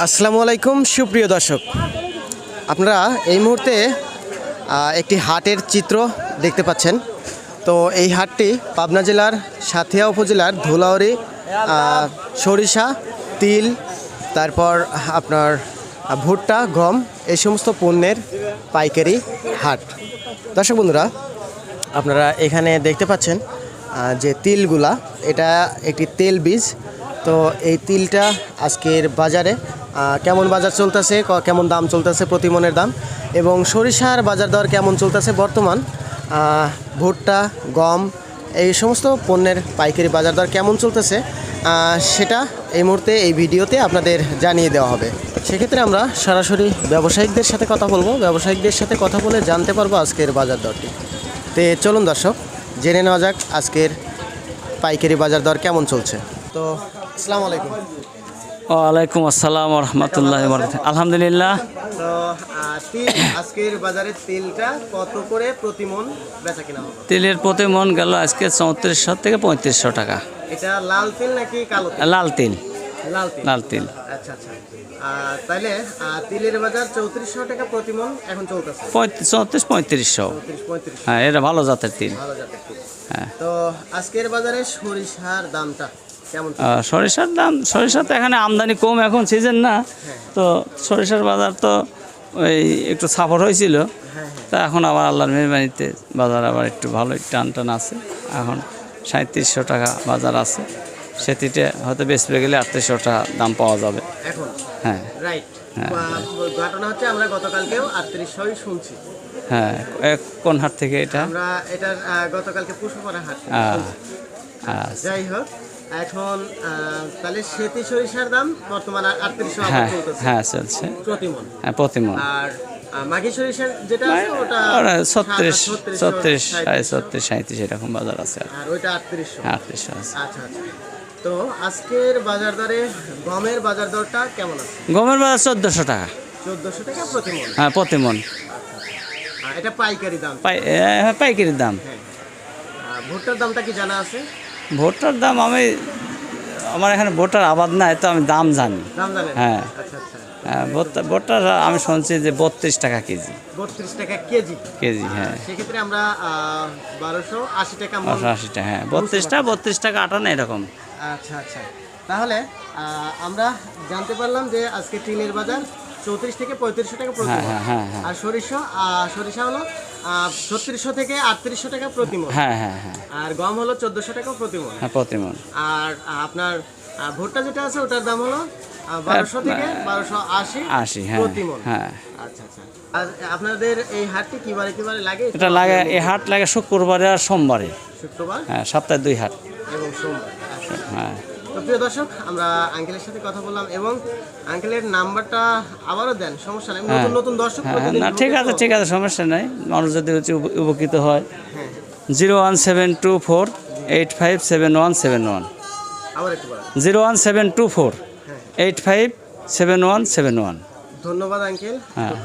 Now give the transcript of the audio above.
আসসালামু আলাইকুম সুপ্রিয় দর্শক, আপনারা এই মুহূর্তে একটি হাটের চিত্র দেখতে পাচ্ছেন। তো এই হাটটি পাবনা জেলার সাঁথিয়া উপজেলার ধুলাউড়ি সরিষা, তিল, তারপর আপনার ভুট্টা, গম এই সমস্ত পণ্যের পাইকারি হাট। দর্শক বন্ধুরা, আপনারা এখানে দেখতে পাচ্ছেন যে তিলগুলা, এটা একটি তেল বীজ। তো এই তিলটা আজকের বাজারে কেমন বাজার চলতেছে, কেমন দাম চলতেছে প্রতি মনের দাম, এবং সরিষার বাজার দর কেমন চলতেছে বর্তমান, ভুট্টা, গম এই সমস্ত পণ্যের পাইকারি বাজার দর কেমন চলতেছে সেটা এই মুহূর্তে এই ভিডিওতে আপনাদের জানিয়ে দেওয়া হবে। সেক্ষেত্রে আমরা সরাসরি ব্যবসায়িকদের সাথে কথা বলবো, ব্যবসায়িকদের সাথে কথা বলে জানতে পারবো আজকের বাজার দরটি। তো চলুন দর্শক, জেনে নেওয়া যাক আজকের পাইকারি বাজার দর কেমন চলছে। তো আসসালামু আলাইকুম। ওয়ালাইকুম আসসালাম রহমতুল্লাহ। আলহামদুলিল্লাহ। তো আজকের বাজারে তেলটা কত করে প্রতি মন বেচা কিনা হবে? তেলের প্রতি মন গেল আজকে 3400 থেকে 3500 টাকা। এটা লাল তেল নাকি কালো তেল? লাল তেল। লাল তেল। লাল তেল। আচ্ছা আচ্ছা। তাহলে তেলের বাজার 3400 টাকা প্রতি মন এখন চলতেছে। 34-3500। হ্যাঁ, এটা ভালো জাতের তেল। ভালো জাতের তেল। হ্যাঁ। তো আজকের বাজারে সরিষার দামটা কেমন? সরিষার দাম, সরিষা তো এখানে আমদানি কম, এখন সিজন না। তো সরিষার বাজার তো ওই একটু সাফর হয়েছিল, তা এখন আবার আল্লাহর মেহরবানিতে বাজার আবার একটু ভালোই টান টান আছে। এখন 3700 টাকা বাজার আছে। সেটিতে হয়তো বেচতে গেলে 3800 টাকা দাম পাওয়া যাবে এখন। হ্যাঁ, রাইট। ঘটনা হচ্ছে আমরা গতকালকেও 3800ই শুনছি। হ্যাঁ। কোন হাট থেকে এটা? আমরা এটা গতকালকে পুষ্পপাড়া হাট। যাই হোক, এখন তাহলে সেতি সরিষার দাম বর্তমানে 3800 হ্যাঁ চলতেছে। হ্যাঁ, চলছে প্রতি মন। হ্যাঁ, প্রতি মন। আর মাঘী সরিষার যেটা আছে ওটা 36, 37 এরকম বাজার আছে। আর ওইটা 3800। 3800 আছে। আচ্ছা আচ্ছা। তো আজকের বাজার দরে গমের বাজার দরটা কেমন আছে? গমের বাজার 1400 টাকা। 1400 টাকা প্রতি মন। হ্যাঁ, প্রতি মন। এটা পাইকারি দাম। পাইকারির দাম। হ্যাঁ। ভুট্টার দামটা কি জানা আছে? ভুট্টার দাম আমার এখানে ভুট্টার আবাদ নাই, তো আমি দাম জানি। দাম জানেন? হ্যাঁ। আচ্ছা আচ্ছা। ভুট্টার আমি শুনছি যে 32 টাকা কেজি। 32 টাকা কেজি। কেজি, হ্যাঁ। সেক্ষেত্রে আমরা 1280 টাকা মন। 1280 টাকা, হ্যাঁ। 32 টাকা 58 এরকম। আচ্ছা আচ্ছা। তাহলে আমরা জানতে পারলাম যে আজকে তিলের বাজার 34 থেকে 3500 টাকা প্রতি মণ। হ্যাঁ। আর সরিষা হলো 3600 থেকে 3800 টাকা প্রতি মণ। হ্যাঁ। আর গম হলো 1400 টাকা প্রতি মণ। হ্যাঁ, প্রতি মণ। আর আপনার ভুট্টা যেটা আছে ওটার দাম হলো 1200 থেকে 1280 প্রতি মণ। হ্যাঁ। আচ্ছা আচ্ছা। আর আপনাদের এই হাটটি কিবারে লাগে? এটা লাগে, এই হাট লাগে শুক্রবারে আর সোমবারে। শুক্রবার? হ্যাঁ, সপ্তাহে 2 হাট। এবং সোমবার। হ্যাঁ। তো প্রিয় দর্শক, আমরা আঙ্কেলের সাথে কথা বললাম এবং আঙ্কেলের নাম্বারটা আবারও দেন, সমস্যা নেই। নতুন দর্শক না, ঠিক আছে, সমস্যা নাই। মানুষ যদি উপকৃত হয়। 01724857171। আবার একটু বলেন। 01724857171। ধন্যবাদ আঙ্কেল। হ্যাঁ।